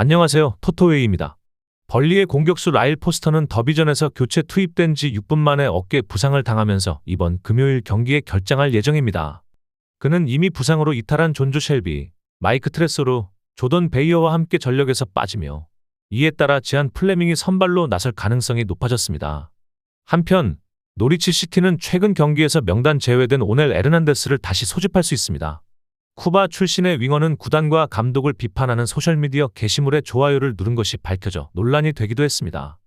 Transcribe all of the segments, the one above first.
안녕하세요. 토토웨이입니다. 벌리의 공격수 라일 포스터는 더비전에서 교체 투입된 지 6분 만에 어깨 부상을 당하면서 이번 금요일 경기에 결장할 예정입니다. 그는 이미 부상으로 이탈한 존조 셸비, 마이크 트레소르, 조던 베이어와 함께 전력에서 빠지며 이에 따라 지안 플레밍이 선발로 나설 가능성이 높아졌습니다. 한편 노리치 시티는 최근 경기에서 명단 제외된 오넬 에르난데스를 다시 소집할 수 있습니다. 쿠바 출신의 윙어는 구단과 감독을 비판하는 소셜미디어 게시물에 좋아요를 누른 것이 밝혀져 논란이 되기도 했습니다.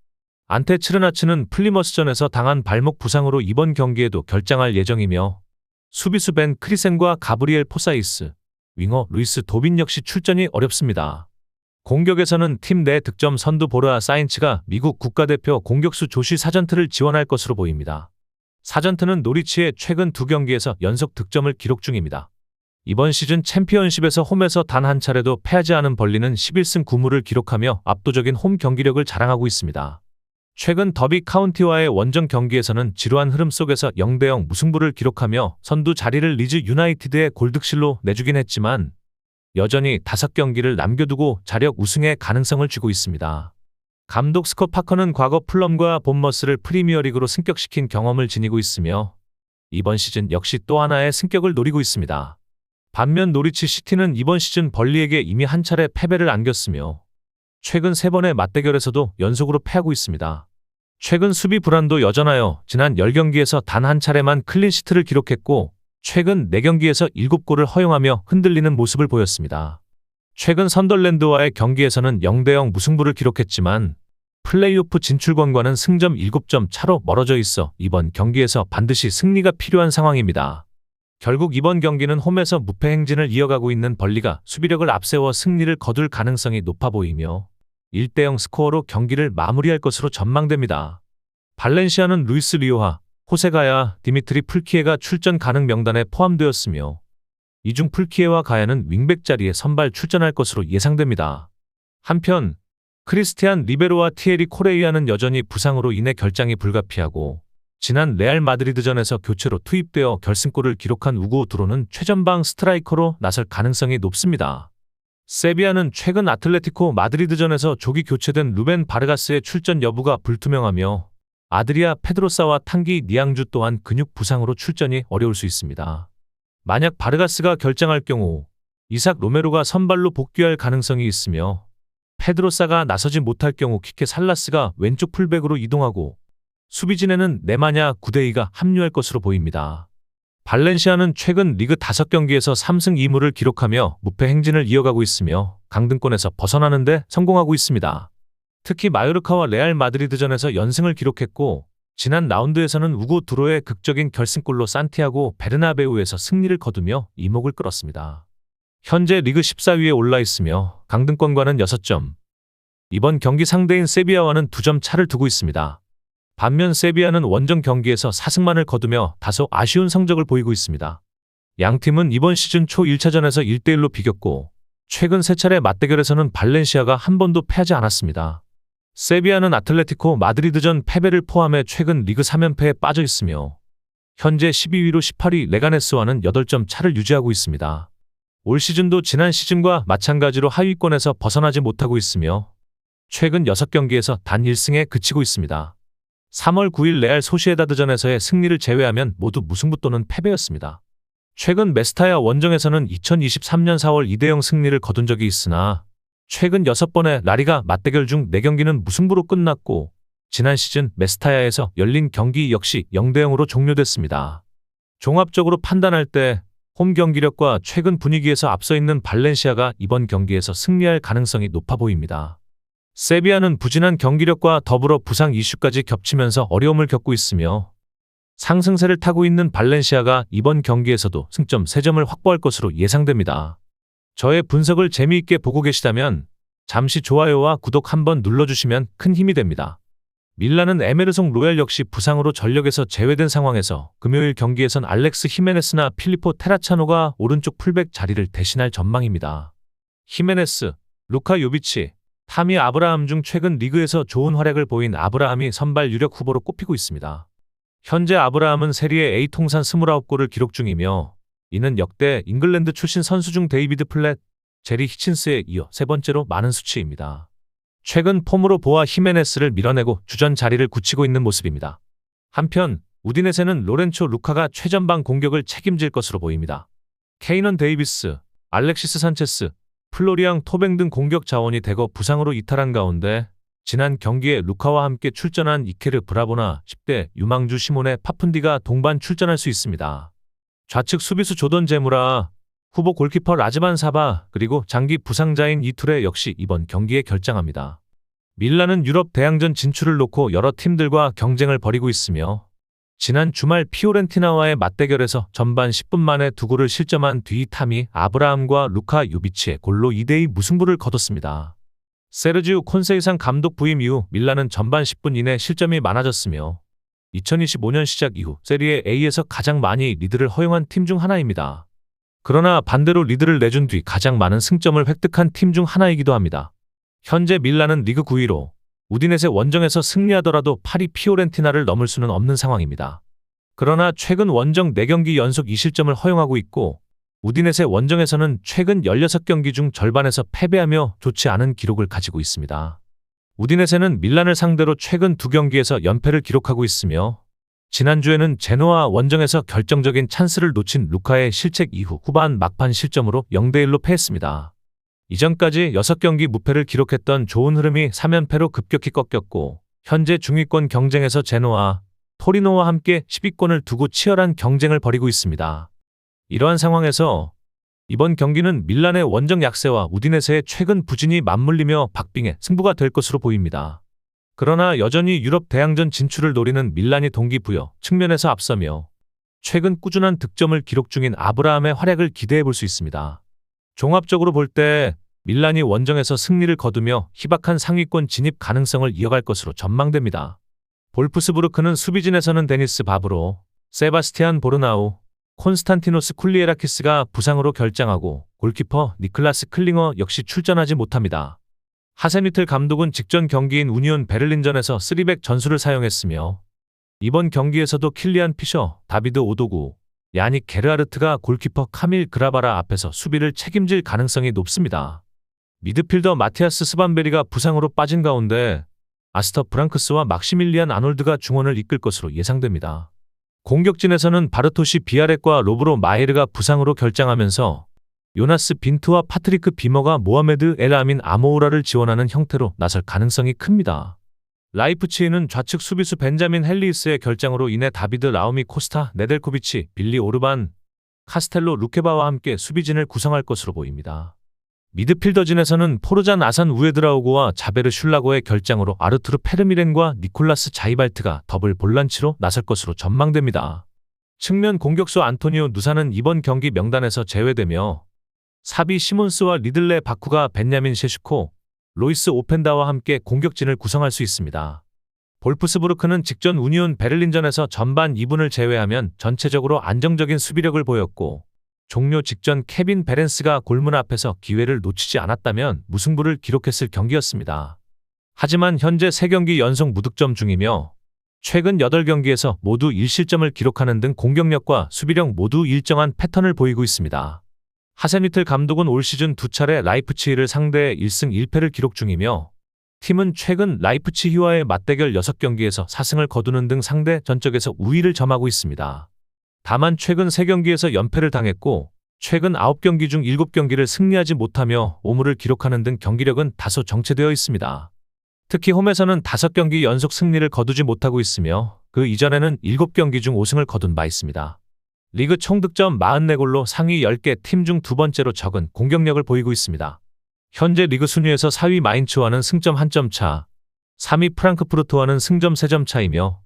안테 츠르나츠는 플리머스전에서 당한 발목 부상으로 이번 경기에도 결장할 예정이며 수비수 벤 크리센과 가브리엘 포사이스, 윙어 루이스 도빈 역시 출전이 어렵습니다. 공격에서는 팀 내 득점 선두 보르아 사인츠가 미국 국가대표 공격수 조시 사전트를 지원할 것으로 보입니다. 사전트는 노리치의 최근 두 경기에서 연속 득점을 기록 중입니다. 이번 시즌 챔피언십에서 홈에서 단 한 차례도 패하지 않은 벌리는 11승 9무를 기록하며 압도적인 홈 경기력을 자랑하고 있습니다. 최근 더비 카운티와의 원정 경기에서는 지루한 흐름 속에서 0대0 무승부를 기록하며 선두 자리를 리즈 유나이티드의 골득실로 내주긴 했지만 여전히 5경기를 남겨두고 자력 우승의 가능성을 쥐고 있습니다. 감독 스콧 파커는 과거 플럼과 본머스를 프리미어리그로 승격시킨 경험을 지니고 있으며 이번 시즌 역시 또 하나의 승격을 노리고 있습니다. 반면 노리치 시티는 이번 시즌 벌리에게 이미 한 차례 패배를 안겼으며 최근 3번의 맞대결에서도 연속으로 패하고 있습니다. 최근 수비 불안도 여전하여 지난 10경기에서 단 한 차례만 클린시트를 기록했고 최근 4경기에서 7골을 허용하며 흔들리는 모습을 보였습니다. 최근 선덜랜드와의 경기에서는 0대0 무승부를 기록했지만 플레이오프 진출권과는 승점 7점 차로 멀어져 있어 이번 경기에서 반드시 승리가 필요한 상황입니다. 결국 이번 경기는 홈에서 무패 행진을 이어가고 있는 벌리가 수비력을 앞세워 승리를 거둘 가능성이 높아 보이며 1대0 스코어로 경기를 마무리할 것으로 전망됩니다. 발렌시아는 루이스 리오하, 호세 가야, 디미트리 풀키에가 출전 가능 명단에 포함되었으며 이 중 풀키에와 가야는 윙백 자리에 선발 출전할 것으로 예상됩니다. 한편 크리스티안 리베로와 티에리 코레이아는 여전히 부상으로 인해 결장이 불가피하고 지난 레알 마드리드전에서 교체로 투입되어 결승골을 기록한 우고 드로는 최전방 스트라이커로 나설 가능성이 높습니다. 세비야는 최근 아틀레티코 마드리드전에서 조기 교체된 루벤 바르가스의 출전 여부가 불투명하며 아드리아 페드로사와 탕기 니앙주 또한 근육 부상으로 출전이 어려울 수 있습니다. 만약 바르가스가 결장할 경우 이삭 로메로가 선발로 복귀할 가능성이 있으며 페드로사가 나서지 못할 경우 키케 살라스가 왼쪽 풀백으로 이동하고 수비진에는 네마냐 구데이가 합류할 것으로 보입니다. 발렌시아는 최근 리그 5경기에서 3승 2무를 기록하며 무패 행진을 이어가고 있으며 강등권에서 벗어나는 데 성공하고 있습니다. 특히 마요르카와 레알 마드리드전에서 연승을 기록했고 지난 라운드에서는 우고 드로의 극적인 결승골로 산티아고 베르나베우에서 승리를 거두며 이목을 끌었습니다. 현재 리그 14위에 올라 있으며 강등권과는 6점, 이번 경기 상대인 세비야와는 2점 차를 두고 있습니다. 반면 세비야는 원정 경기에서 4승만을 거두며 다소 아쉬운 성적을 보이고 있습니다. 양팀은 이번 시즌 초 1차전에서 1대1로 비겼고 최근 3차례 맞대결에서는 발렌시아가 한 번도 패하지 않았습니다. 세비야는 아틀레티코 마드리드전 패배를 포함해 최근 리그 3연패에 빠져 있으며 현재 12위로 18위 레가네스와는 8점 차를 유지하고 있습니다. 올 시즌도 지난 시즌과 마찬가지로 하위권에서 벗어나지 못하고 있으며 최근 6경기에서 단 1승에 그치고 있습니다. 3월 9일 레알 소시에다드전에서의 승리를 제외하면 모두 무승부 또는 패배였습니다. 최근 메스타야 원정에서는 2023년 4월 2대0 승리를 거둔 적이 있으나 최근 6번의 라리가 맞대결 중 4경기는 무승부로 끝났고 지난 시즌 메스타야에서 열린 경기 역시 0대0으로 종료됐습니다. 종합적으로 판단할 때 홈 경기력과 최근 분위기에서 앞서 있는 발렌시아가 이번 경기에서 승리할 가능성이 높아 보입니다. 세비야는 부진한 경기력과 더불어 부상 이슈까지 겹치면서 어려움을 겪고 있으며 상승세를 타고 있는 발렌시아가 이번 경기에서도 승점 3점을 확보할 것으로 예상됩니다. 저의 분석을 재미있게 보고 계시다면 잠시 좋아요와 구독 한번 눌러주시면 큰 힘이 됩니다. 밀란은 에메르송 로얄 역시 부상으로 전력에서 제외된 상황에서 금요일 경기에선 알렉스 히메네스나 필리포 테라차노가 오른쪽 풀백 자리를 대신할 전망입니다. 히메네스, 루카 요비치, 타미 아브라함 중 최근 리그에서 좋은 활약을 보인 아브라함이 선발 유력 후보로 꼽히고 있습니다. 현재 아브라함은 세리에 A 통산 29골을 기록 중이며 이는 역대 잉글랜드 출신 선수 중 데이비드 플랫, 제리 히친스에 이어 세 번째로 많은 수치입니다. 최근 폼으로 보아 히메네스를 밀어내고 주전 자리를 굳히고 있는 모습입니다. 한편 우디네세는 로렌초 루카가 최전방 공격을 책임질 것으로 보입니다. 케이넌 데이비스, 알렉시스 산체스, 플로리앙 토뱅 등 공격 자원이 대거 부상으로 이탈한 가운데 지난 경기에 루카와 함께 출전한 이케르 브라보나 10대 유망주 시몬의 파푼디가 동반 출전할 수 있습니다. 좌측 수비수 조던 제무라, 후보 골키퍼 라즈반 사바, 그리고 장기 부상자인 이투레 역시 이번 경기에 결장합니다. 밀란은 유럽 대항전 진출을 놓고 여러 팀들과 경쟁을 벌이고 있으며 지난 주말 피오렌티나와의 맞대결에서 전반 10분 만에 두 골을 실점한 뒤 타미 아브라함과 루카 요비치의 골로 2대2 무승부를 거뒀습니다. 세르지우 콘세이상 감독 부임 이후 밀란은 전반 10분 이내 실점이 많아졌으며 2025년 시작 이후 세리에 A에서 가장 많이 리드를 허용한 팀 중 하나입니다. 그러나 반대로 리드를 내준 뒤 가장 많은 승점을 획득한 팀 중 하나이기도 합니다. 현재 밀란은 리그 9위로 우디네세 원정에서 승리하더라도 파리 피오렌티나를 넘을 수는 없는 상황입니다. 그러나 최근 원정 4경기 연속 2실점을 허용하고 있고 우디네세 원정에서는 최근 16경기 중 절반에서 패배하며 좋지 않은 기록을 가지고 있습니다. 우디네세는 밀란을 상대로 최근 2경기에서 연패를 기록하고 있으며 지난주에는 제노아 원정에서 결정적인 찬스를 놓친 루카의 실책 이후 후반 막판 실점으로 0대1로 패했습니다. 이전까지 6경기 무패를 기록했던 좋은 흐름이 3연패로 급격히 꺾였고 현재 중위권 경쟁에서 제노아, 토리노와 함께 10위권을 두고 치열한 경쟁을 벌이고 있습니다. 이러한 상황에서 이번 경기는 밀란의 원정 약세와 우디네세의 최근 부진이 맞물리며 박빙의 승부가 될 것으로 보입니다. 그러나 여전히 유럽 대항전 진출을 노리는 밀란이 동기부여 측면에서 앞서며 최근 꾸준한 득점을 기록 중인 아브라함의 활약을 기대해 볼 수 있습니다. 종합적으로 볼 때 밀란이 원정에서 승리를 거두며 희박한 상위권 진입 가능성을 이어갈 것으로 전망됩니다. 볼프스부르크는 수비진에서는 데니스 바브로, 세바스티안 보르나우, 콘스탄티노스 쿨리에라키스가 부상으로 결장하고 골키퍼 니클라스 클링어 역시 출전하지 못합니다. 하센휘틀 감독은 직전 경기인 우니온 베를린전에서 3백 전술을 사용했으며 이번 경기에서도 킬리안 피셔, 다비드 오도구, 야닉 게르하르트가 골키퍼 카밀 그라바라 앞에서 수비를 책임질 가능성이 높습니다. 미드필더 마티아스 스반베리가 부상으로 빠진 가운데 아스터 프랑크스와 막시밀리안 아놀드가 중원을 이끌 것으로 예상됩니다. 공격진에서는 바르토시 비아렛과 로브로 마헤르가 부상으로 결장하면서 요나스 빈투와 파트리크 비머가 모하메드 엘 아민 아모우라를 지원하는 형태로 나설 가능성이 큽니다. 라이프치히는 좌측 수비수 벤자민 헬리우스의 결장으로 인해 다비드 라우미 코스타, 네델코비치, 빌리 오르반, 카스텔로 루케바와 함께 수비진을 구성할 것으로 보입니다. 미드필더진에서는 포르잔 아산 우에드라우고와 자베르 슐라고의 결장으로 아르투르 페르미렌과 니콜라스 자이발트가 더블 볼란치로 나설 것으로 전망됩니다. 측면 공격수 안토니오 누사는 이번 경기 명단에서 제외되며 사비 시몬스와 리들레 바쿠가 벤야민 셰슈코, 로이스 오펜다와 함께 공격진을 구성할 수 있습니다. 볼프스부르크는 직전 우니온 베를린전에서 전반 2분을 제외하면 전체적으로 안정적인 수비력을 보였고 종료 직전 케빈 베렌스가 골문 앞에서 기회를 놓치지 않았다면 무승부를 기록했을 경기였습니다. 하지만 현재 3경기 연속 무득점 중이며 최근 8경기에서 모두 1실점을 기록하는 등 공격력과 수비력 모두 일정한 패턴을 보이고 있습니다. 하센휘틀 감독은 올 시즌 2차례 라이프치히를 상대해 1승 1패를 기록 중이며 팀은 최근 라이프치히와의 맞대결 6경기에서 4승을 거두는 등 상대 전적에서 우위를 점하고 있습니다. 다만 최근 3경기에서 연패를 당했고 최근 9경기 중 7경기를 승리하지 못하며 오물을 기록하는 등 경기력은 다소 정체되어 있습니다. 특히 홈에서는 5경기 연속 승리를 거두지 못하고 있으며 그 이전에는 7경기 중 5승을 거둔 바 있습니다. 리그 총득점 44골로 상위 10개 팀 중 두 번째로 적은 공격력을 보이고 있습니다. 현재 리그 순위에서 4위 마인츠와는 승점 1점 차, 3위 프랑크푸르트와는 승점 3점 차이며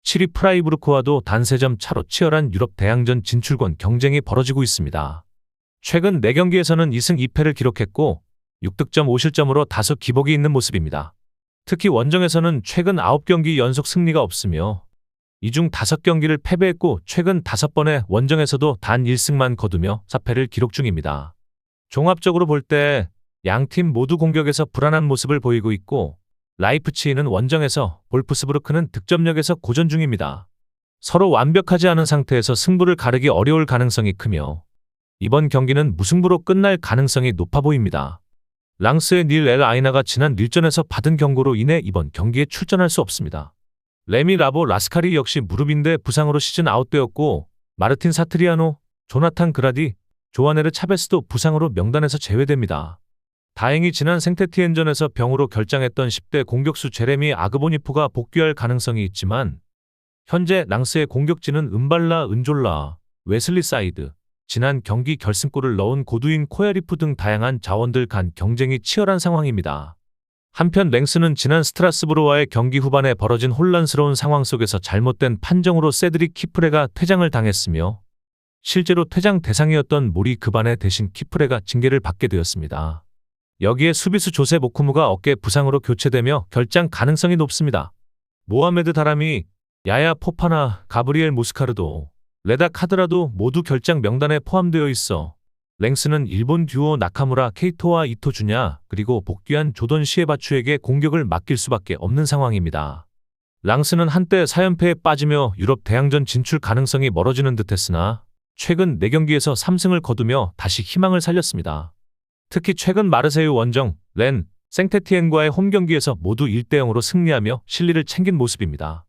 7위 프라이부르크와도 단 3점 차로 치열한 유럽 대항전 진출권 경쟁이 벌어지고 있습니다. 최근 4경기에서는 2승 2패를 기록했고 6득점 5실점으로 다소 기복이 있는 모습입니다. 특히 원정에서는 최근 9경기 연속 승리가 없으며 이 중 5경기를 패배했고 최근 5번의 원정에서도 단 1승만 거두며 4패를 기록 중입니다. 종합적으로 볼 때 양팀 모두 공격에서 불안한 모습을 보이고 있고 라이프치히는 원정에서, 볼프스부르크는 득점력에서 고전 중입니다. 서로 완벽하지 않은 상태에서 승부를 가르기 어려울 가능성이 크며 이번 경기는 무승부로 끝날 가능성이 높아 보입니다. 랑스의 닐 엘 아이나가 지난 릴전에서 받은 경고로 인해 이번 경기에 출전할 수 없습니다. 레미 라보 라스카리 역시 무릎인대 부상으로 시즌 아웃되었고, 마르틴 사트리아노, 조나탄 그라디, 조아네르 차베스도 부상으로 명단에서 제외됩니다. 다행히 지난 생테티엔전에서 병으로 결장했던 10대 공격수 제레미 아그보니프가 복귀할 가능성이 있지만, 현재 랑스의 공격진은 은발라 은졸라, 웨슬리 사이드, 지난 경기 결승골을 넣은 고두인 코야리프 등 다양한 자원들 간 경쟁이 치열한 상황입니다. 한편 랭스는 지난 스트라스부르와의 경기 후반에 벌어진 혼란스러운 상황 속에서 잘못된 판정으로 세드릭 키프레가 퇴장을 당했으며, 실제로 퇴장 대상이었던 모리 그반에 대신 키프레가 징계를 받게 되었습니다. 여기에 수비수 조세 모쿠무가 어깨 부상으로 교체되며 결장 가능성이 높습니다. 모하메드 다라미, 야야 포파나, 가브리엘 모스카르도, 레다 카드라도 모두 결장 명단에 포함되어 있어 랭스는 일본 듀오 나카무라 케이토와 이토 주냐, 그리고 복귀한 조던 시에바추에게 공격을 맡길 수밖에 없는 상황입니다. 랑스는 한때 4연패에 빠지며 유럽 대항전 진출 가능성이 멀어지는 듯했으나 최근 4경기에서 3승을 거두며 다시 희망을 살렸습니다. 특히 최근 마르세유 원정, 렌, 생테티엔과의 홈경기에서 모두 1대0으로 승리하며 실리를 챙긴 모습입니다.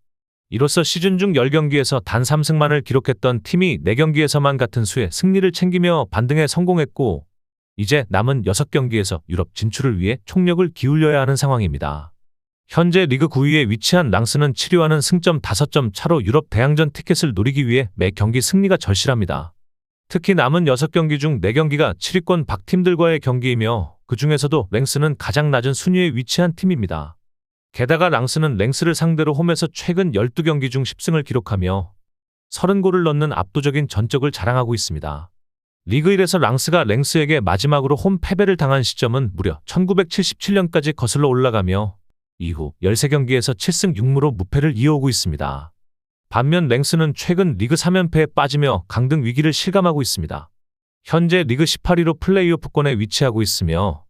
이로써 시즌 중 10경기에서 단 3승만을 기록했던 팀이 4경기에서만 같은 수의 승리를 챙기며 반등에 성공했고, 이제 남은 6경기에서 유럽 진출을 위해 총력을 기울여야 하는 상황입니다. 현재 리그 9위에 위치한 랑스는 7위와는 승점 5점 차로 유럽 대항전 티켓을 노리기 위해 매 경기 승리가 절실합니다. 특히 남은 6경기 중 4경기가 7위권 박팀들과의 경기이며, 그 중에서도 랭스는 가장 낮은 순위에 위치한 팀입니다. 게다가 랑스는 랭스를 상대로 홈에서 최근 12경기 중 10승을 기록하며 30골을 넣는 압도적인 전적을 자랑하고 있습니다. 리그 1에서 랑스가 랭스에게 마지막으로 홈 패배를 당한 시점은 무려 1977년까지 거슬러 올라가며 이후 13경기에서 7승 6무로 무패를 이어오고 있습니다. 반면 랭스는 최근 리그 3연패에 빠지며 강등 위기를 실감하고 있습니다. 현재 리그 18위로 플레이오프권에 위치하고 있으며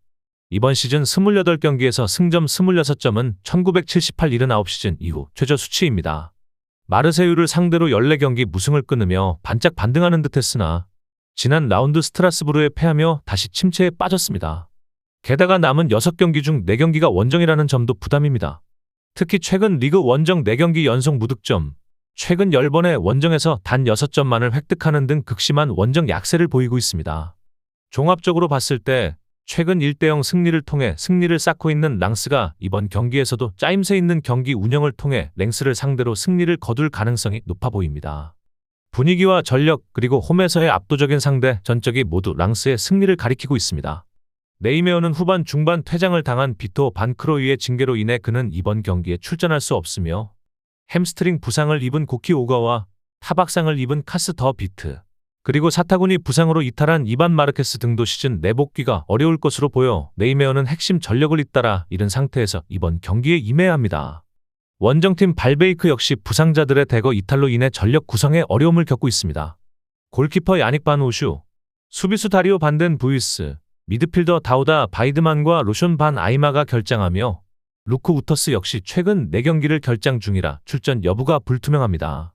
이번 시즌 28경기에서 승점 26점은 1978-79 시즌 이후 최저 수치입니다. 마르세유를 상대로 14경기 무승을 끊으며 반짝 반등하는 듯했으나 지난 라운드 스트라스부르에 패하며 다시 침체에 빠졌습니다. 게다가 남은 6경기 중 4경기가 원정이라는 점도 부담입니다. 특히 최근 리그 원정 4경기 연속 무득점, 최근 10번의 원정에서 단 6점만을 획득하는 등 극심한 원정 약세를 보이고 있습니다. 종합적으로 봤을 때 최근 1대0 승리를 통해 승리를 쌓고 있는 랑스가 이번 경기에서도 짜임새 있는 경기 운영을 통해 랭스를 상대로 승리를 거둘 가능성이 높아 보입니다. 분위기와 전력 그리고 홈에서의 압도적인 상대 전적이 모두 랑스의 승리를 가리키고 있습니다. 네이메어는 후반 중반 퇴장을 당한 비토 반크로이의 징계로 인해 그는 이번 경기에 출전할 수 없으며, 햄스트링 부상을 입은 고키 오가와 타박상을 입은 카스 더 비트, 그리고 사타구니 부상으로 이탈한 이반 마르케스 등도 시즌 내 복귀가 어려울 것으로 보여 네이메어는 핵심 전력을 잇따라 잃은 상태에서 이번 경기에 임해야 합니다. 원정팀 발베이크 역시 부상자들의 대거 이탈로 인해 전력 구성에 어려움을 겪고 있습니다. 골키퍼 야닉 반 호슈, 수비수 다리오 반덴 부이스, 미드필더 다우다 바이드만과 로션 반 아이마가 결장하며 루크 우터스 역시 최근 4경기를 결장 중이라 출전 여부가 불투명합니다.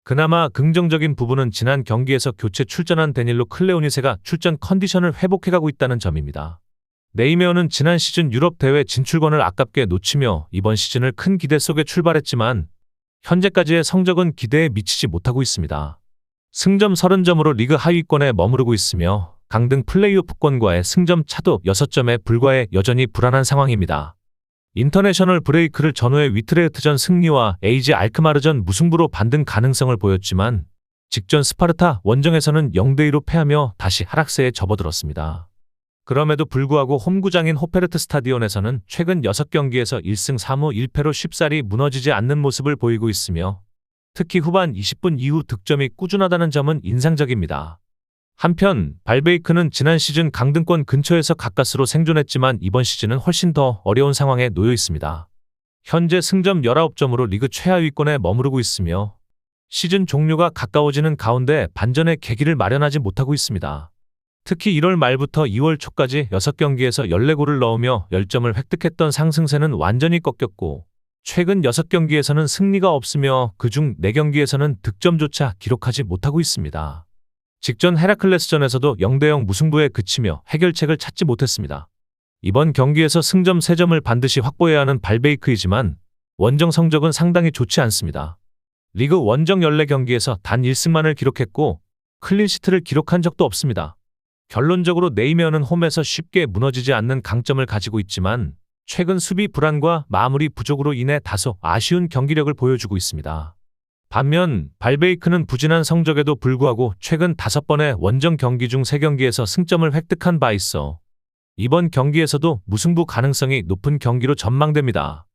그나마 긍정적인 부분은 지난 경기에서 교체 출전한 데닐로 클레오니세가 출전 컨디션을 회복해가고 있다는 점입니다. 네이메어는 지난 시즌 유럽 대회 진출권을 아깝게 놓치며 이번 시즌을 큰 기대 속에 출발했지만 현재까지의 성적은 기대에 미치지 못하고 있습니다. 승점 30점으로 리그 하위권에 머무르고 있으며 강등 플레이오프권과의 승점 차도 6점에 불과해 여전히 불안한 상황입니다. 인터내셔널 브레이크를 전후의 위트레흐트전 승리와 에이지 알크마르전 무승부로 반등 가능성을 보였지만 직전 스파르타 원정에서는 0대2로 패하며 다시 하락세에 접어들었습니다. 그럼에도 불구하고 홈구장인 호페르트 스타디온에서는 최근 6경기에서 1승 3무 1패로 쉽사리 무너지지 않는 모습을 보이고 있으며 특히 후반 20분 이후 득점이 꾸준하다는 점은 인상적입니다. 한편 발베이크는 지난 시즌 강등권 근처에서 가까스로 생존했지만 이번 시즌은 훨씬 더 어려운 상황에 놓여 있습니다. 현재 승점 19점으로 리그 최하위권에 머무르고 있으며 시즌 종료가 가까워지는 가운데 반전의 계기를 마련하지 못하고 있습니다. 특히 1월 말부터 2월 초까지 6경기에서 14골을 넣으며 10점을 획득했던 상승세는 완전히 꺾였고 최근 6경기에서는 승리가 없으며 그중 4경기에서는 득점조차 기록하지 못하고 있습니다. 직전 헤라클레스전에서도 0대0 무승부에 그치며 해결책을 찾지 못했습니다. 이번 경기에서 승점 3점을 반드시 확보해야 하는 발베이크이지만 원정 성적은 상당히 좋지 않습니다. 리그 원정 14경기에서 단 1승만을 기록했고 클린시트를 기록한 적도 없습니다. 결론적으로 네이메어는 홈에서 쉽게 무너지지 않는 강점을 가지고 있지만 최근 수비 불안과 마무리 부족으로 인해 다소 아쉬운 경기력을 보여주고 있습니다. 반면 발베이크는 부진한 성적에도 불구하고 최근 5번의 원정 경기 중 3경기에서 승점을 획득한 바 있어 이번 경기에서도 무승부 가능성이 높은 경기로 전망됩니다.